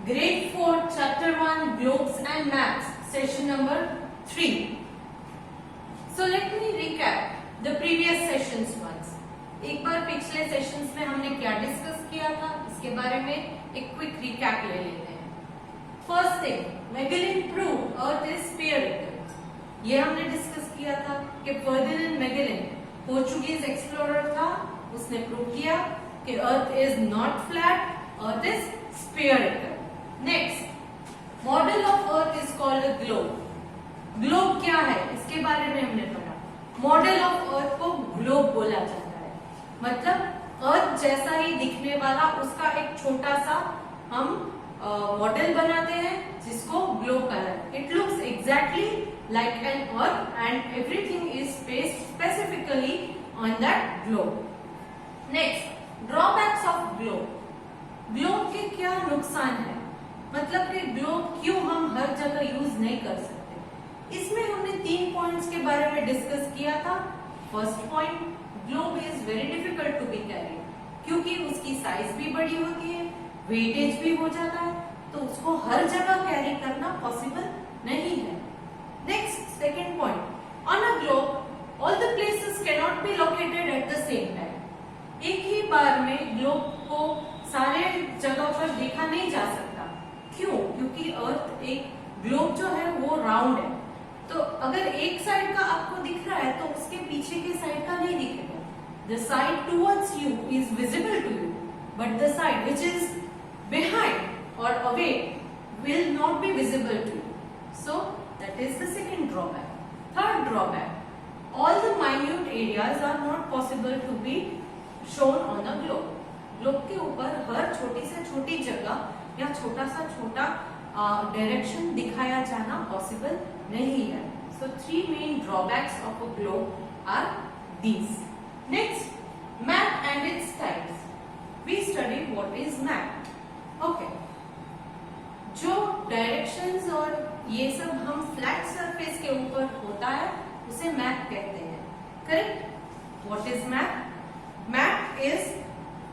Grade 4, Chapter 1, Globes and Maps, Session number 3. So let me recap the previous sessions once. एक बार पिछले sessions में हमने क्या discuss किया था, इसके बारे में एक क्विक रिकैप ले लेते हैं. First thing, Magellan prove earth is spherical. ये हमने डिस्कस किया था कि फर्डिनेंड मैगेलन पोर्चुगीज एक्सप्लोरर था. उसने प्रूव किया कि earth is not flat, earth is spherical. Next, model of earth is called globe. Globe क्या है इसके बारे में हमने पढ़ा. मॉडल ऑफ अर्थ को ग्लोब बोला जाता है. मतलब अर्थ जैसा ही दिखने वाला उसका एक छोटा सा हम मॉडल बनाते हैं जिसको ग्लोब कहते हैं. It looks exactly like an earth and everything is placed specifically on that globe. Next, drawbacks of globe. Globe के क्या नुकसान है, मतलब कि ग्लोब क्यों हम हर जगह यूज नहीं कर सकते. इसमें हमने 3 पॉइंट्स के बारे में डिस्कस किया था. First point, globe is very difficult to be carry, क्योंकि उसकी साइज भी बड़ी होती है, वेटेज भी हो जाता है, तो उसको हर जगह कैरी करना पॉसिबल नहीं है. Next, second point, on a globe all the places can not be located at the same time. एक ही बार में ग्लोब को सारे जगह पर देखा नहीं जा सकता. क्यों? क्योंकि अर्थ एक ग्लोब जो है वो राउंड है, तो अगर एक साइड का आपको दिख रहा है तो उसके पीछे के साइड का नहीं दिखेगा. The side towards you is visible to you, but the side which is behind और away will not be visible to you. So that is the second drawback. Third drawback, all the minute areas are not possible to be shown on the globe. Globe के ऊपर हर छोटी से छोटी जगह या छोटा सा छोटा डायरेक्शन दिखाया जाना पॉसिबल नहीं है. So 3 main drawbacks of a globe are these. Next, map and its types. We study what is map. Okay. जो डायरेक्शंस और ये सब हम फ्लैट सरफेस के ऊपर होता है उसे मैप कहते हैं. Correct? What is map? Map is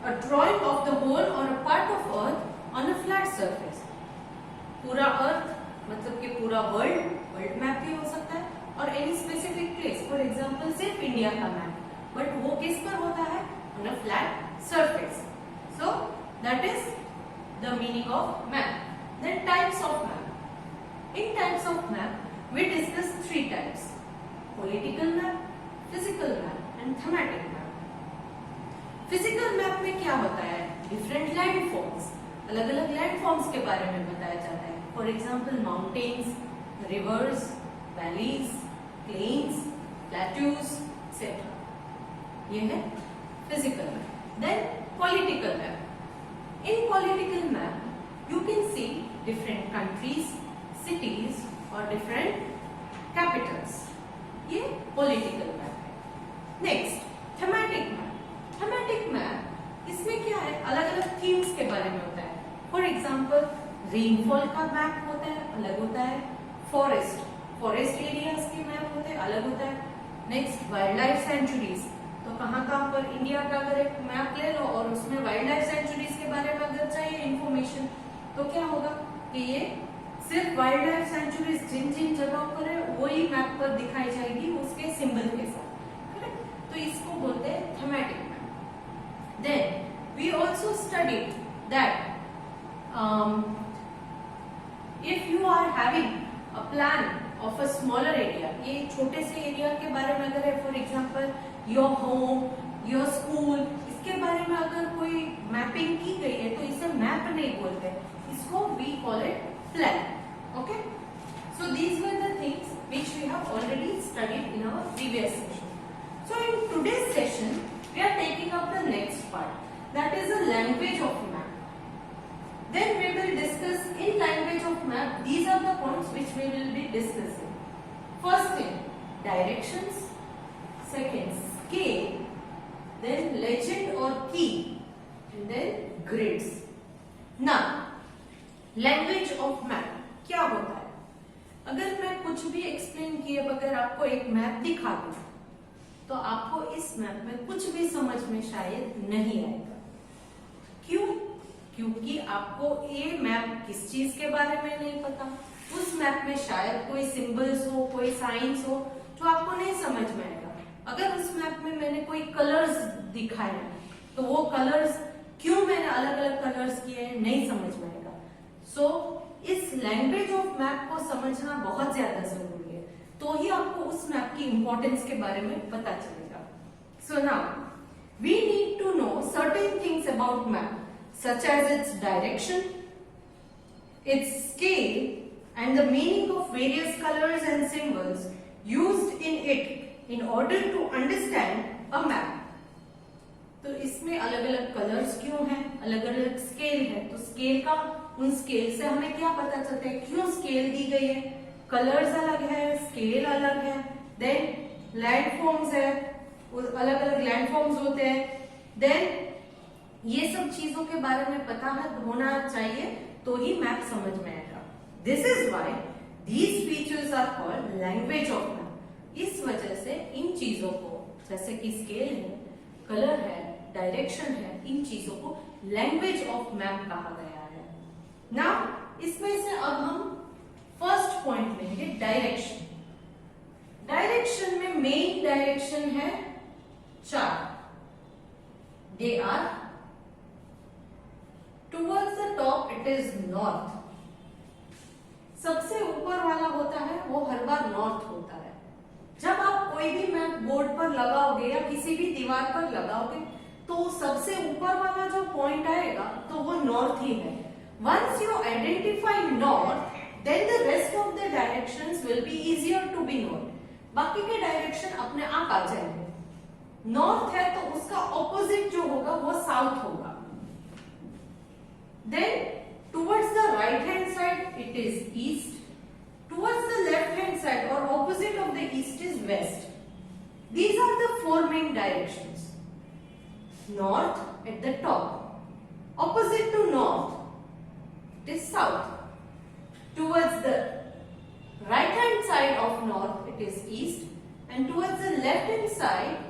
a drawing of the whole और a part of earth on a flat surface. पूरा अर्थ मतलब कि पूरा वर्ल्ड मैप भी हो सकता है, और any specific place. For example सिर्फ इंडिया का मैप, बट वो किस पर होता है? On a flat surface. So that is the meaning of map. Then types of map. In types of map, we discuss 3 types: political map, physical map, and thematic map. Physical map में क्या होता है? Different landforms, अलग-अलग landforms के बारे में बताया जाता है. For example, mountains, rivers, valleys, plains, plateaus, etc. ये है physical map. Then political map. In political map, you can see different countries, cities और different capitals. ये political map है. Next, thematic map. Thematic map इसमें क्या है? अलग-अलग themes के बारे में होता है. For example, rainfall का map होता है, अलग होता है. forest areas के map होते हैं, अलग होता है. Next, wildlife sanctuaries. तो कहाँ पर इंडिया का अगर एक मैप ले लो और उसमें वाइल्ड लाइफ सेंचुरीज के बारे में अगर चाहिए इंफॉर्मेशन, तो क्या होगा कि ये सिर्फ वाइल्ड लाइफ सेंचुरीज जिन जिन जगहों पर है वही मैप पर दिखाई जाएगी उसके सिंबल के साथ. करेक्ट? तो इसको बोलते हैं thematic map. Then we also studied that if you are having a plan of a smaller area, ये छोटे से एरिया के बारे में अगर है, for example your home, your school, इसके बारे में अगर कोई मैपिंग की गई है तो इसे मैप नहीं बोलते, इसको we call it plan. Okay, so these were the things which we have already studied in our previous session. So in today's session we are taking up the next part, that is the language of map. Then we will discuss in language of map. These are the points which we will be discussing. First thing, directions. Second, scale. Then legend or key. And then grids. Now, language of map क्या होता है? अगर मैं कुछ भी explain किए बगैर आपको एक मैप दिखा दूं, तो आपको इस मैप में कुछ भी समझ में शायद नहीं आएगा. क्यों? क्योंकि आपको ये मैप किस चीज के बारे में नहीं पता। उस मैप में शायद कोई सिंबल्स हो, कोई साइंस हो जो आपको नहीं समझ में आएगा। अगर उस मैप में मैंने कोई कलर्स दिखाए हैं तो वो कलर्स क्यों मैंने अलग अलग कलर्स किए हैं नहीं समझ में आएगा। सो इस लैंग्वेज ऑफ मैप को समझना बहुत ज्यादा जरूरी है, तो ही आपको उस मैप की इंपॉर्टेंस के बारे में पता चलेगा। So now we need to know certain things about map, such as its direction, its scale, and the meaning of various colors and symbols used in it in order to understand a map. तो इसमें अलग अलग colours क्यों हैं, अलग अलग scale है, तो स्केल का उन स्केल से हमें क्या पता चलता है, क्यों स्केल दी गई है, कलर्स अलग है, स्केल अलग है, देन लैंडफॉर्म्स है, अलग अलग लैंडफॉर्म्स होते हैं, देन ये सब चीजों के बारे में पता होना चाहिए तो ही मैप समझ में आएगा। This is why these features are called language of map. इस वजह से इन चीजों को, जैसे कि स्केल है, कलर है, डायरेक्शन है, इन चीजों को लैंग्वेज ऑफ मैप कहा गया है। नाउ इसमें से अब हम फर्स्ट पॉइंट लेंगे, डायरेक्शन। डायरेक्शन में मेन डायरेक्शन है 4। They are towards the top it is north. सबसे ऊपर वाला होता है वो हर बार नॉर्थ होता है। जब आप कोई भी मैप बोर्ड पर लगाओगे या किसी भी दीवार पर लगाओगे तो सबसे ऊपर वाला जो पॉइंट आएगा तो वो नॉर्थ ही है। Once you identify north, then the rest of the directions will be easier to be known. बाकी के डायरेक्शन अपने आप आ जाएंगे। नॉर्थ है तो उसका ऑपोजिट जो होगा वो साउथ होगा। Then towards the right hand side it is east, towards the left hand side और opposite of the east is west. These are the 4 main directions. North at the top, opposite to north it is south, towards the right hand side of north it is east and towards the left hand side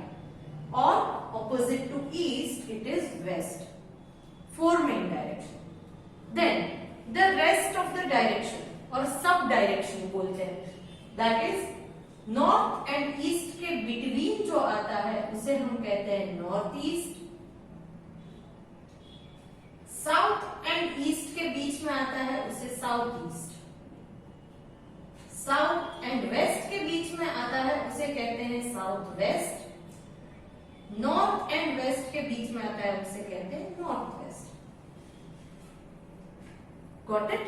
or opposite to east it is west. 4 main direction. Then the rest of the direction or sub direction बोलते हैं, that is north and east के between जो आता है उसे हम कहते हैं north east. South and east के बीच में आता है उसे south east. South and west के बीच में आता है उसे कहते हैं south west. North and west के बीच में आता है उसे कहते हैं north west. Got it?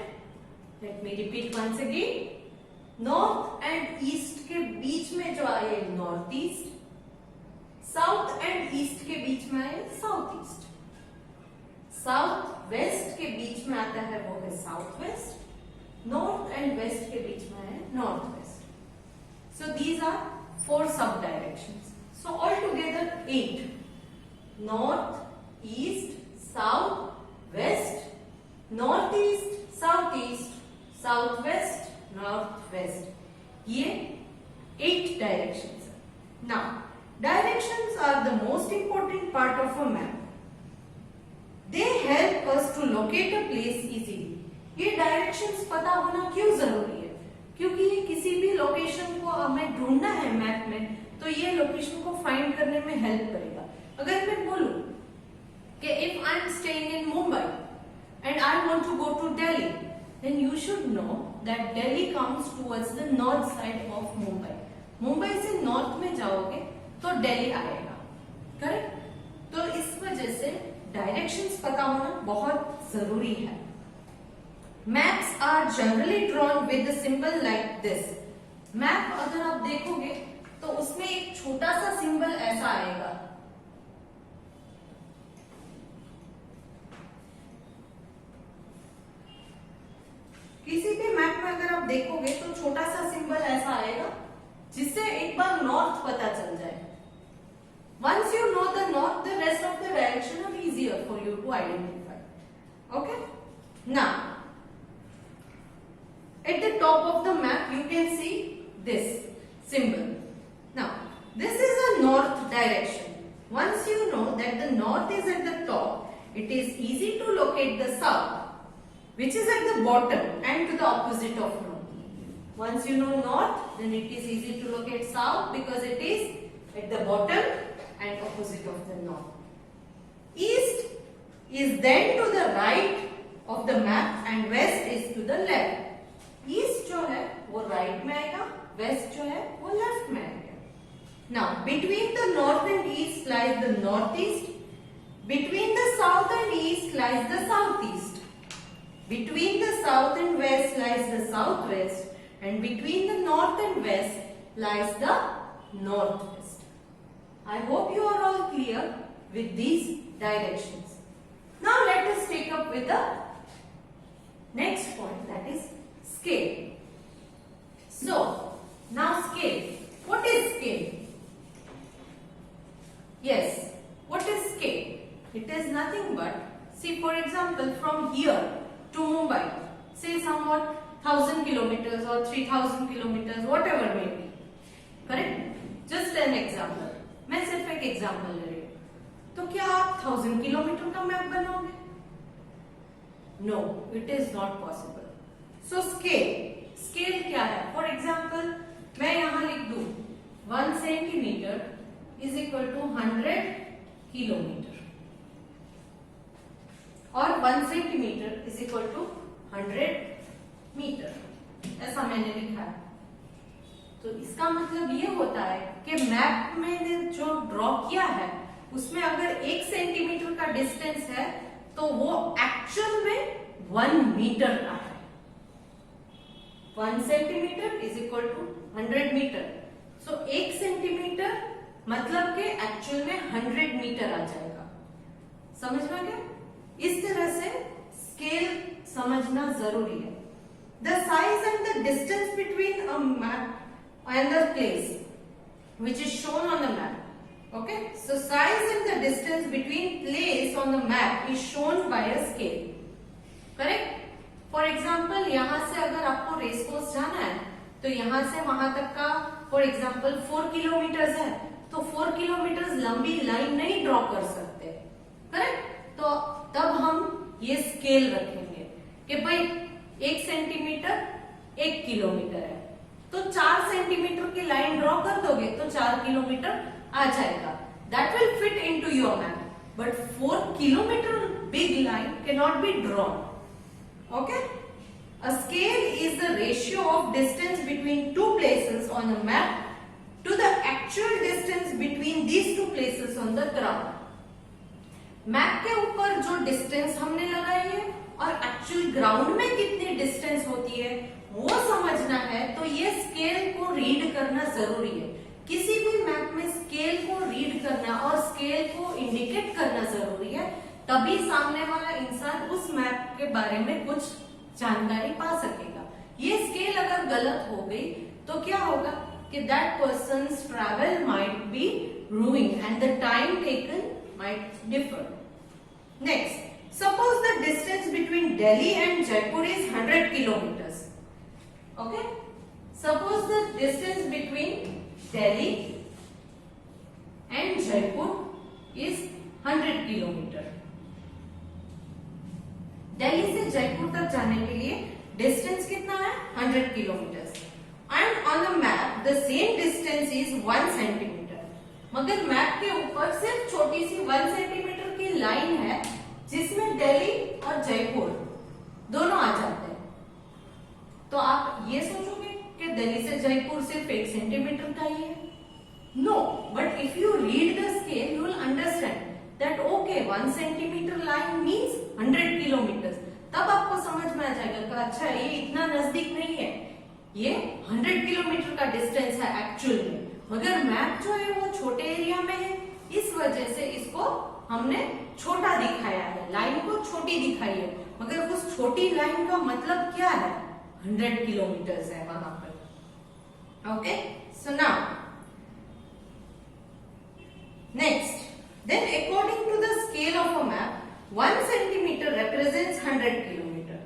Let me repeat once again. North and east के बीच में जो आए north east, south and east के बीच में आए साउथ ईस्ट, साउथ वेस्ट के बीच में आता है वो है south west, north and west के बीच में है north west. So these are 4 सब directions. So all together 8। North east, south west, north east, south east, south west, north west, ये 8 directions. Now directions are the most important part of a map. They help us to locate a place easily. ये डायरेक्शंस पता होना क्यों जरूरी है? क्योंकि ये किसी भी लोकेशन को हमें ढूंढना है मैप में तो ये लोकेशन को फाइंड करने में हेल्प करेगा। अगर मैं बोलूं कि if I am staying in Mumbai and I want to go to Delhi, then you should know that Delhi comes towards the north side of Mumbai. Mumbai से नॉर्थ में जाओगे तो दिल्ली आएगा, करेक्ट? तो इस वजह से डायरेक्शंस पता होना बहुत जरूरी है। Maps are generally drawn with a symbol like this. Map अगर आप देखोगे तो उसमें एक छोटा सा सिंबल ऐसा आएगा। किसी भी मैप में अगर आप देखोगे तो छोटा सा सिंबल ऐसा आएगा जिससे एक बार नॉर्थ पता चल जाए। Once you know the north, the rest of the direction are easier for you to identify. Okay? Now, at the top of the map you can see this symbol. Now this is a north direction. Once you know that the north is at the top, it is easy to locate locate the south, which is at the bottom and to the opposite of north. Once you know north, then it is easy to locate south because it is at the bottom and opposite of the north. East is then to the right of the map and west is to the left. East जो है वो right में आएगा, waste जो है वो left में आएगा. Now between the north and east lies the north east, between the south and east lies the south east, between the south and west lies the south west, and between the north and west lies the north west. I hope you are all clear with these directions. Now let us take up with the next point, that is scale. So now scale. What is scale? Yes, what is scale? It is nothing but, see for example from here to Mumbai, say somewhat 1000 kilometers or 3000 kilometers, whatever may be. Correct? Just an example. मैं सिर्फ एक example ले रही हूं. तो क्या आप 1000 kilometre का मैप बनाओगे? No, it is not possible. So scale क्या है? फॉर एग्जाम्पल मैं यहां लिख दूं 1 centimetre is equal to 100 kilometre और 1 centimetre is equal to 100 metre. ऐसा मैंने लिखा है. तो इसका मतलब ये होता है कि मैप में जो ड्रॉ किया है उसमें अगर 1 सेंटीमीटर का डिस्टेंस है तो वो एक्चुअल में 1 मीटर का है. 1 centimetre is equal to 100 metre. So 1 centimetre मतलब के एक्चुअल में 100 मीटर आ जाएगा. समझ में आ गया? इस तरह से स्केल समझना जरूरी है. The size and the distance between a map and the place which is shown on the map. Okay, so size and the distance between place on the map is shown by a scale. Correct? For example, यहाँ से अगर आपको race course जाना है तो यहाँ से वहां तक का फॉर एग्जाम्पल 4 किलोमीटर है, तो 4 किलोमीटर लंबी लाइन नहीं ड्रॉ कर सकते. करेक्ट? तो तब हम ये स्केल रखेंगे कि भाई 1 सेंटीमीटर 1 किलोमीटर है, तो 4 सेंटीमीटर की लाइन ड्रॉ कर दोगे तो 4 किलोमीटर आ जाएगा. That will fit into your map. But 4 kilometre big line can not be drawn. Okay? A scale is the ratio of distance between 2 places on a map to the actual distance between these 2 places on the ground. Map के ऊपर जो distance हमने लगाई है और actual ground में कितनी distance होती है वो समझना है, तो ये स्केल को रीड करना जरूरी है. किसी भी मैप में स्केल को रीड करना और स्केल को इंडिकेट करना जरूरी है, तभी सामने वाला इंसान उस मैप के बारे में कुछ जानकारी पा सकेगा. ये स्केल अगर गलत हो गई तो क्या होगा कि that persons travel might be ruing and the time taken might differ. Next, suppose the distance between Delhi and Jaipur is 100 kilometers. Okay, suppose the distance between Delhi and Jaipur is 100 kilometer. Delhi से जयपुर तक जाने के लिए डिस्टेंस कितना है? 100 kilometers. And on the map the same distance is 1 centimeter. मगर map के ऊपर सिर्फ छोटी सी 1 सेंटीमीटर की लाइन है जिसमें दिल्ली और जयपुर दोनों आ जाते हैं. तो आप ये सोचोगे कि दिल्ली से जयपुर सिर्फ 1 सेंटीमीटर का ही है? No, but if you read the scale you will understand that okay 1 centimetre line means 100 kilometre. तब आपको समझ में आ जाएगा कि अच्छा ये इतना नजदीक नहीं है, ये 100 किलोमीटर का डिस्टेंस है एक्चुअल में. मगर मैप जो है वो छोटे एरिया में है, इस वजह से इसको हमने छोटा दिखाया है, लाइन को छोटी दिखाई है. मगर उस छोटी लाइन का मतलब क्या है? 100 kilometers है वहां पर. Okay, so now next, then according to the scale of a map 1 centimeter represents 100 kilometer.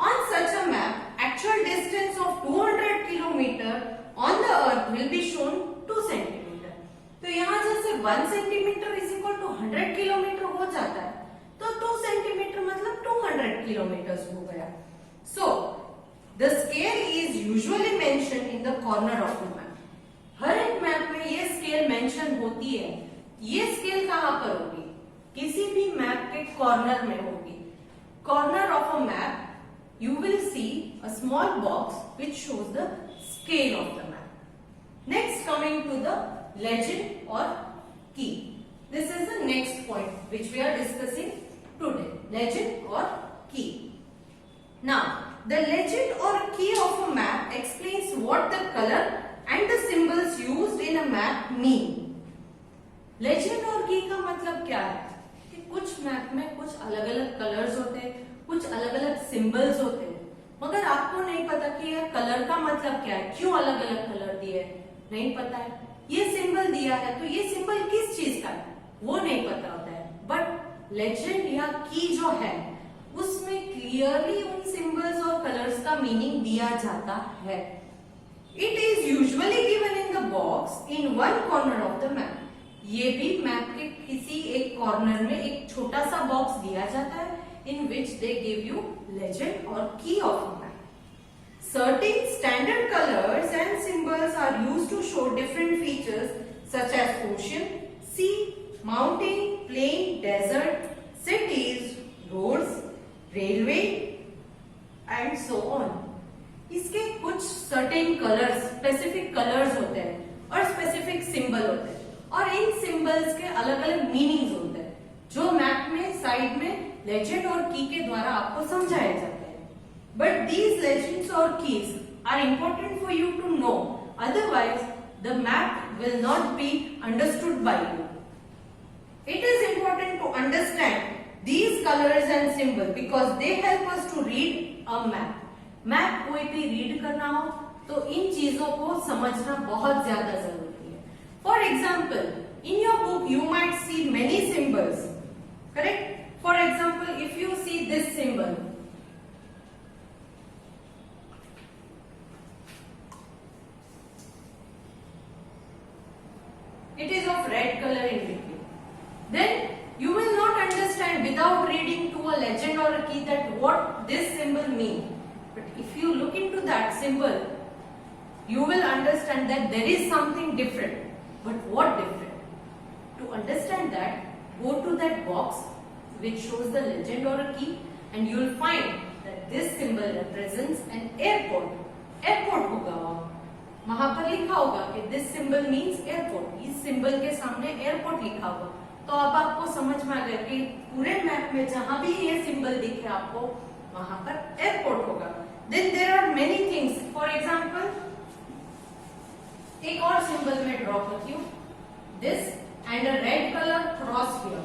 On such a map actual distance of 200 kilometer on the earth will be shown 2 centimeter. तो यहाँ जैसे 1 centimeter is equal to 100 kilometer हो जाता है, तो 2 centimeter मतलब 200 kilometres हो गया. So the scale is usually mentioned in the corner of the map. हर एक मैप में ये स्केल मेंशन होती है. ये स्केल कहाँ पर होगी? किसी भी मैप के कॉर्नर में होगी. Corner of a map you will see a small box which shows the scale of the map. Next, coming to the legend or key. This is the next point which we are discussing today. Legend or key. Now, the legend or key of a map explains what the color and the symbols used in a map mean. Legend और key का मतलब क्या है? कि कुछ map में कुछ अलग अलग कलर्स होते हैं, कुछ अलग अलग सिंबल्स होते हैं, मगर आपको नहीं पता कि यह कलर का मतलब क्या है, क्यों अलग अलग कलर दिए, नहीं पता है. ये सिंबल दिया है तो ये सिंबल किस चीज का है वो नहीं पता होता है. बट लेजेंड या की जो है उसमें क्लियरली उन सिंबल्स और कलर्स का मीनिंग दिया जाता है. It is usually given in the box in one corner of the map. ये भी मैप के किसी एक कॉर्नर में एक छोटा सा बॉक्स दिया जाता है in which they give you legend or key of a map. Certain standard colors and symbols are used to show different features such as ocean, sea, mountain, plain, desert, cities, roads, railway and so on. इसके कुछ certain colors, specific colors होते हैं और specific symbol होते हैं और इन symbols के अलग अलग meanings होते हैं जो मैप में साइड में लेजेंड और की के द्वारा आपको समझाए जाते हैं. बट दीज लेजेंड्स और keys are important for you to know, otherwise the map will not be understood by you. It is important to understand these colours and symbol because they help us to read a map. Map कोई भी read करना हो तो इन चीजों को समझना बहुत ज्यादा जरूरी है. For example, in your book you might see many symbols, correct? For example, if you see this symbol, it is of red color in between. Then you will not understand without reading to a legend or a key that what this symbol means. But if you look into that symbol, you will understand that there is something different. But what different? To understand that, go to that box which shows the legend or a key and you will find that this symbol represents an airport. Airport होगा वहां पर लिखा होगा कि this symbol means airport. इस symbol के सामने airport लिखा होगा तो अब आपको समझ में आ गया कि पूरे मैप में जहां भी ये symbol दिखे आपको वहां पर airport होगा. Then there are many things. For example, एक और symbol मैं ड्रॉ करती हूँ, this and a red color cross here.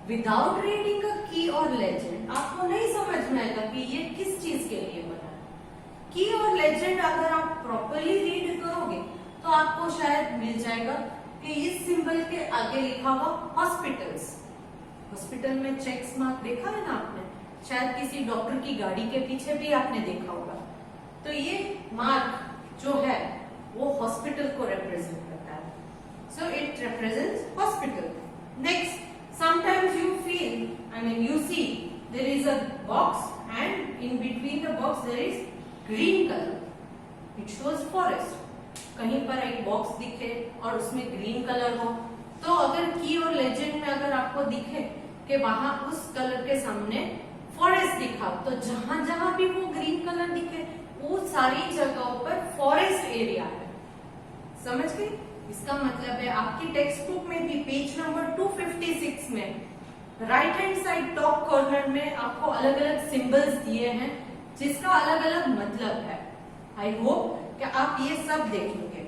Without reading a की और लेजेंड आपको नहीं समझ में आएगा कि ये किस चीज के लिए बना है. की और लेजेंड अगर आप प्रॉपरली रीड करोगे तो आपको शायद मिल जाएगा कि इस सिंबल के आगे लिखा हुआ हॉस्पिटल्स. हॉस्पिटल में चेक्स मार्क देखा है ना आपने, शायद किसी डॉक्टर की गाड़ी के पीछे भी आपने देखा होगा. तो ये मार्क जो है वो हॉस्पिटल को रिप्रेजेंट करता है. So it represents hospital. Next, sometimes you feel, you see there is a box and in between the box there is green color. It shows forest. कहीं पर एक बॉक्स दिखे और उसमें ग्रीन कलर हो तो अगर की और लेजेंड में अगर आपको दिखे कि वहां उस कलर के सामने फॉरेस्ट दिखा तो जहां जहां भी वो ग्रीन कलर दिखे वो सारी जगहों पर फॉरेस्ट एरिया है. समझ गए? इसका मतलब है आपकी टेक्स्ट बुक में भी पेज नंबर 256 में right hand side top corner में आपको अलग अलग सिंबल्स दिए हैं जिसका अलग अलग मतलब है. आई होप कि आप ये सब देखेंगे.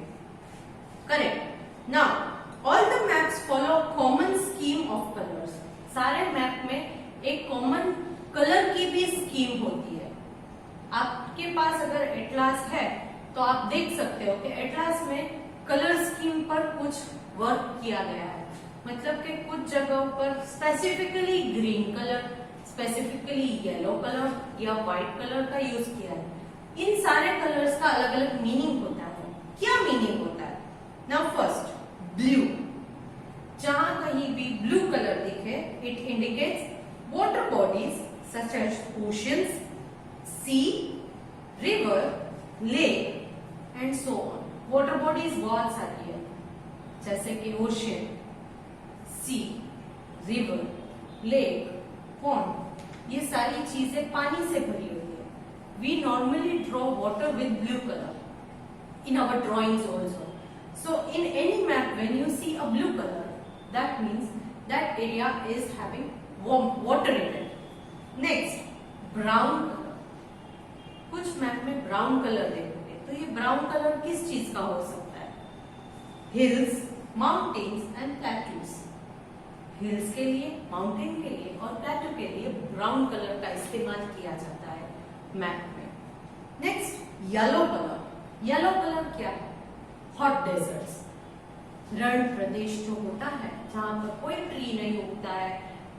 Correct. Now all the maps follow common scheme of colours. सारे मैप में एक कॉमन कलर की भी स्कीम होती है. आपके पास अगर एटलास है तो आप देख सकते हो कि एटलास में कलर स्कीम पर कुछ वर्क किया गया है. मतलब कि कुछ जगहों पर specifically green colour, specifically yellow colour या व्हाइट कलर का यूज किया है. इन सारे कलर्स का अलग अलग मीनिंग होता है. क्या मीनिंग होता है? Now first, blue. जहां कहीं भी ब्लू कलर दिखे it indicates water bodies such as oceans, sea, river, lake and so on. Water bodies बहुत सारी है, जैसे कि ocean, sea, river, lake, pond, ये सारी चीजें पानी से भरी हुई है. We normally draw water with blue color in our drawings also. So in any map when you see a blue color, that means that area is having warm water in it. Next, brown color. कुछ map में brown colour देखोगे तो ये brown colour किस चीज का हो सकता है? Hills, mountains and plateaus. Hills के लिए, माउंटेन के लिए और प्लेट्यू के लिए ब्राउन कलर का इस्तेमाल किया जाता है मैप में. Next, yellow colour. Yellow colour क्या है? Hot deserts. रण प्रदेश जो होता है जहां पर कोई ट्री नहीं उगता है,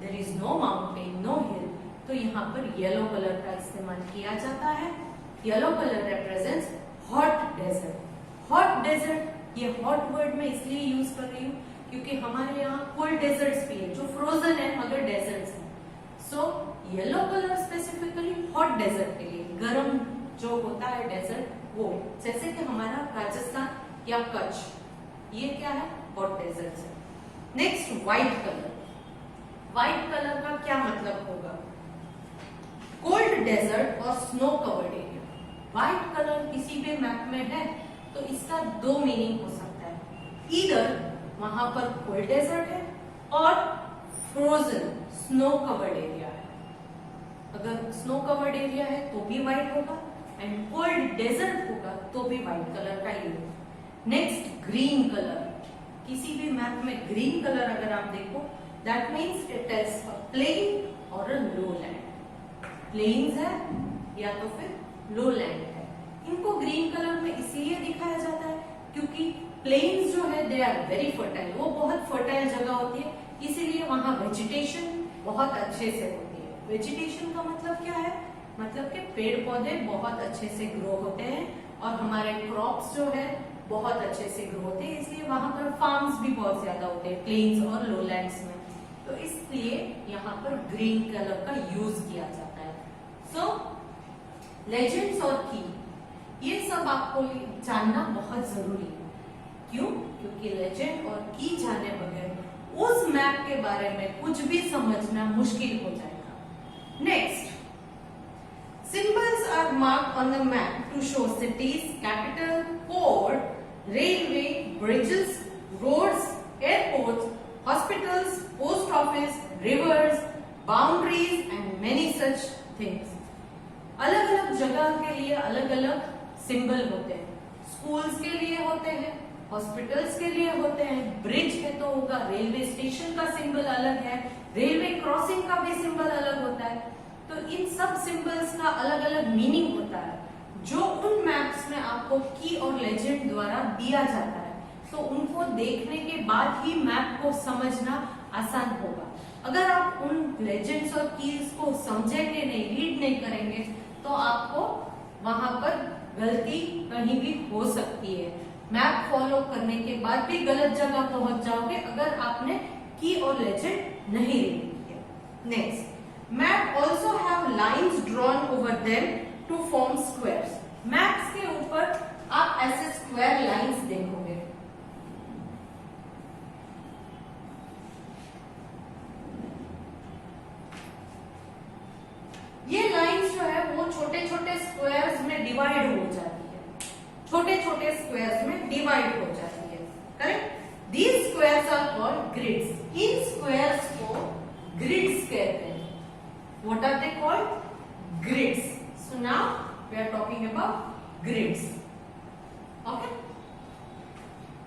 there is no mountain, no hill, तो यहाँ पर येलो कलर का इस्तेमाल किया जाता है. Yellow colour represents hot desert. Hot desert, ये हॉट वर्ड में इसलिए यूज कर रही हूँ क्योंकि हमारे यहाँ कोल्ड डेजर्ट्स भी है जो फ्रोजन है मगर डेजर्ट्स है. So yellow colour specifically hot desert के लिए, गर्म जो होता है डेजर्ट वो, जैसे कि हमारा राजस्थान या कच्छ, ये क्या है? हॉट डेजर्ट है. Next, white colour. White colour का क्या मतलब होगा? कोल्ड डेजर्ट और snow covered area. White colour किसी भी मैप में है तो इसका दो मीनिंग हो सकता है. इधर वहां पर कोल्ड डेजर्ट है और फ्रोजन स्नो कवर्ड एरिया है. अगर स्नो कवर्ड एरिया है तो भी व्हाइट होगा एंड कोल्ड डेजर्ट होगा तो भी व्हाइट कलर का ही होगा. Next, green colour. किसी भी मैप में ग्रीन कलर अगर आप देखो, that means it is a plain or a low land. Planes है या तो फिर लो लैंड है. इनको ग्रीन कलर में इसलिए दिखाया जाता है क्योंकि प्लेन्स जो है दे आर वेरी फर्टाइल, वो बहुत फर्टाइल जगह होती है, इसीलिए वहां वेजिटेशन बहुत अच्छे से होती है. वेजिटेशन का मतलब क्या है? मतलब कि पेड़ पौधे बहुत अच्छे से ग्रो होते हैं और हमारे क्रॉप्स जो है बहुत अच्छे से ग्रो होते हैं, इसलिए वहां पर फार्म्स भी बहुत ज्यादा होते हैं प्लेन्स और लोलैंड्स में. तो इसलिए यहाँ पर ग्रीन कलर का यूज किया जाता है. सो लेजेंड्स और की, ये सब आपको जानना बहुत जरूरी है. क्यों? क्योंकि लेजेंड और की जाने बगैर उस मैप के बारे में कुछ भी समझना मुश्किल हो जाएगा. Next, symbols are marked on the map to show cities, capital, port, railway, bridges, roads, airports, hospitals, post office, rivers, boundaries and many such things. अलग अलग जगह के लिए अलग अलग सिंबल होते हैं. स्कूल्स के लिए होते हैं, हॉस्पिटल्स के लिए होते हैं, ब्रिज है तो होगा, रेलवे स्टेशन का सिंबल अलग है, रेलवे क्रॉसिंग का भी सिंबल अलग होता है. तो इन सब सिंबल्स का अलग अलग मीनिंग होता है जो उन मैप्स में आपको की और लेजेंड द्वारा दिया जाता है. तो उनको देखने के बाद ही मैप को समझना आसान होगा. अगर आप उन लेजेंड्स और कीज को समझेंगे नहीं, रीड नहीं करेंगे, तो आपको वहां पर गलती कहीं भी हो सकती है. मैप फॉलो करने के बाद भी गलत जगह पहुंच जाओगे अगर आपने की और लेजेंड नहीं रीड किया. Next, map also have lines drawn over them to form squares. Maps के ऊपर आप ऐसे स्क्वायर लाइन्स देखोगे. ये लाइन्स जो है वो छोटे छोटे स्क्वायर्स में डिवाइड हो जाती है, छोटे छोटे स्क्वायर्स में डिवाइड हो जाती है. Correct? These squares are called grids. इन स्क्वायर्स को ग्रिड्स कहते हैं. What are they called? Grids. So now we are talking about grids. Okay?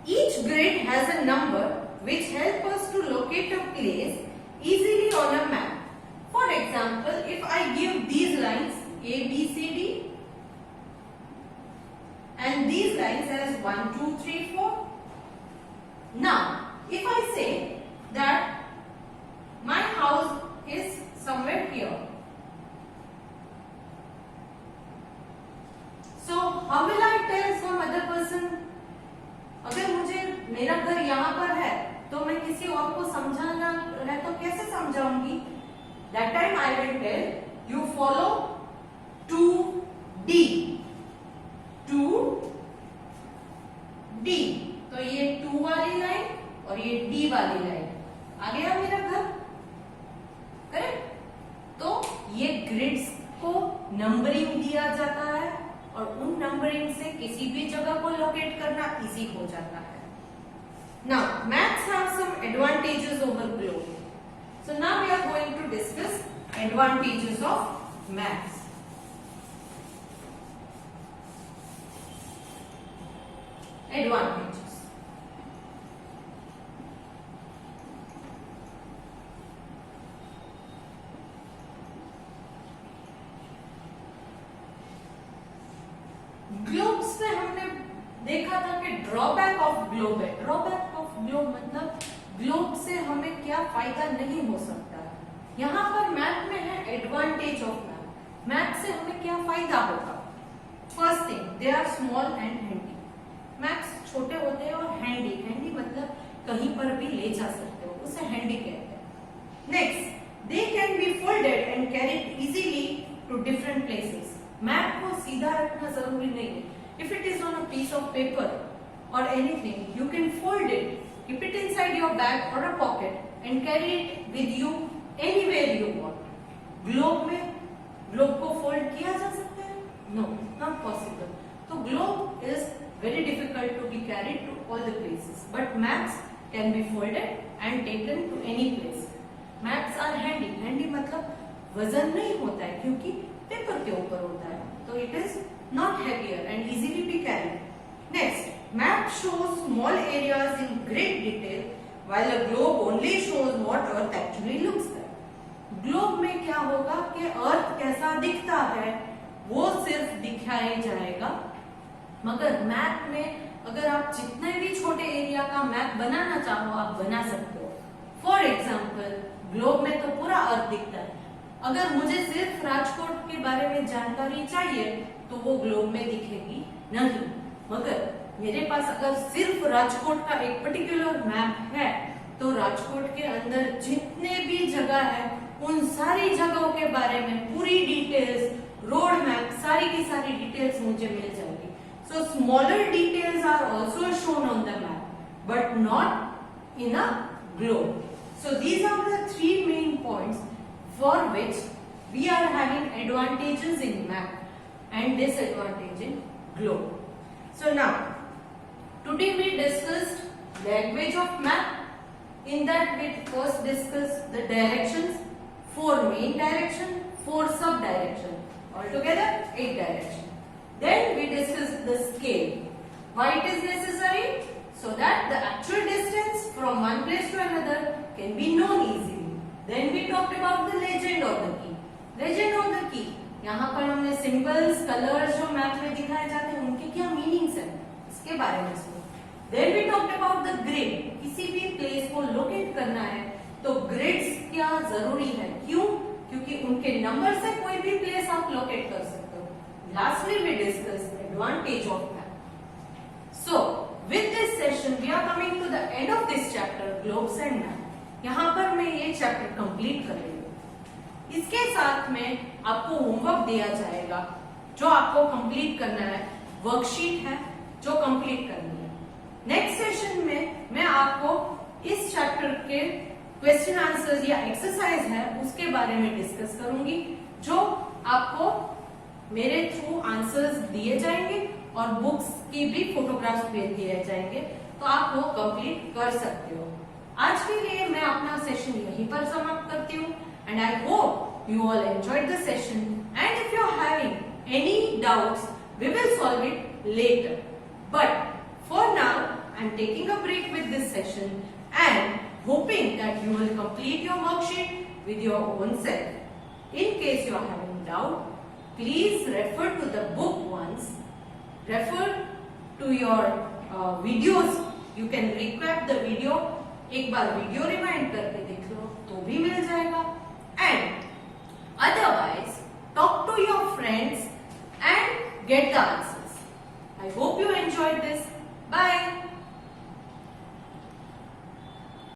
Each grid has a number which help us to locate a place easily on a map. For example, if I give these lines A, B, C, D and these lines as 1, 2, 3, 4. Now, if I say that my house is somewhere here. So how will I tell some other person? अगर मुझे मेरा घर यहाँ पर है तो मैं किसी और को समझाना है तो कैसे समझाऊंगी? That time I will tell you follow 2D. 2D. तो ये 2 वाली लाइन और ये D वाली लाइन आ गया मेरा घर, करेक्ट? तो ये ग्रिड्स को नंबरिंग दिया जाता है और उन नंबरिंग से किसी भी जगह को लोकेट करना इजी हो जाता है. Now, maths have some advantages over globe. So now we are going to discuss advantages of maths. Advantages. Globes में हमने देखा था कि ड्रॉबैक ऑफ ग्लोब है. ड्रॉबैक ऑफ ग्लोब मतलब ग्लोब से हमें क्या फायदा नहीं हो सकता है. यहाँ पर मैथ में है एडवांटेज ऑफ मैथ. मैथ से हमें क्या फायदा होगा? First thing, they are small and handy. Maths छोटे होते हैं और हैंडी. हैंडी मतलब कहीं पर भी ले जा सकते हो, उसे हैंडी कहते हैं. Next, they can be folded and carried easily to different places. Map को सीधा रखना जरूरी नहीं है. If it is on a piece of paper और anything, you can fold it, keep it inside your bag और a pocket and carry it with you anywhere you want. Globe में globe को फोल्ड किया जा सकता है? No, not possible. तो globe is very difficult to B carried to all the places, but maps can be folded and taken to any place. Maps are handy. Handy मतलब वजन नहीं होता है क्योंकि पेपर के ऊपर होता है, तो it is not heavier and easily be carried. Next, map shows small areas in great detail while a globe only shows what earth actually looks like. Globe में क्या होगा कि अर्थ कैसा दिखता है वो सिर्फ दिखाया जाएगा, मगर मैप में अगर आप जितने भी छोटे एरिया का मैप बनाना चाहो आप बना सकते हो. फॉर एग्जाम्पल, ग्लोब में तो पूरा अर्थ दिखता है. अगर मुझे सिर्फ राजकोट के बारे में जानकारी चाहिए तो वो ग्लोब में दिखेगी नहीं, मगर मेरे पास अगर सिर्फ राजकोट का एक पर्टिकुलर मैप है तो राजकोट के अंदर जितने भी जगह है उन सारी जगहों के बारे में पूरी डिटेल्स, रोड मैप, सारी की सारी डिटेल्स मुझे मिल जाएगी. So smaller details are also shown on the map but not in a globe. So these are the three main points for which we are having advantages in map and disadvantage in globe. So now, today we discussed language of map. In that we first discussed the directions, 4 main direction, 4 sub direction, altogether 8 direction. Then we discussed the scale. Why it is necessary? So that the actual distance from one place to another can be known easily. Then we talked about the legend of the key. Legend of the key. यहाँ पर हमने symbols, colours जो map में दिखाए जाते हैं उनके क्या मीनिंग्स हैं इसके बारे में सुना. Then we talked about the grid. किसी भी प्लेस को लोकेट करना है तो ग्रिड्स क्या जरूरी है. क्यों? क्योंकि उनके नंबर से कोई भी प्लेस आप लोकेट कर सकते हो. Lastly we discussed the advantage of map. So with this session we are coming to the end of this chapter, globes and map. यहाँ पर मैं ये चैप्टर कंप्लीट कर रही हूँ. इसके साथ में आपको होमवर्क दिया जाएगा जो आपको कंप्लीट करना है. वर्कशीट है जो कंप्लीट करनी है. नेक्स्ट सेशन में मैं आपको इस चैप्टर के क्वेश्चन आंसर्स या एक्सरसाइज है उसके बारे में डिस्कस करूंगी जो आपको मेरे थ्रू आंसर्स दिए जाएंगे और बुक्स की भी फोटोग्राफ्स भेज दिए जाएंगे तो आप वो कंप्लीट कर सकते हो. आज के लिए मैं अपना सेशन यहीं पर समाप्त करती हूँ and I hope you all enjoyed the session and if you are having any doubts we will solve it later. But for now I am taking a break with this session and hoping that you will complete your worksheet with your own self. In case you are having doubt, please refer to the book once. Refer to your videos. You can recap the video. एक बार video rewind करके देख लो तो भी मिल जाएगा. And otherwise, talk to your friends and get the answers. I hope you enjoyed this. Bye.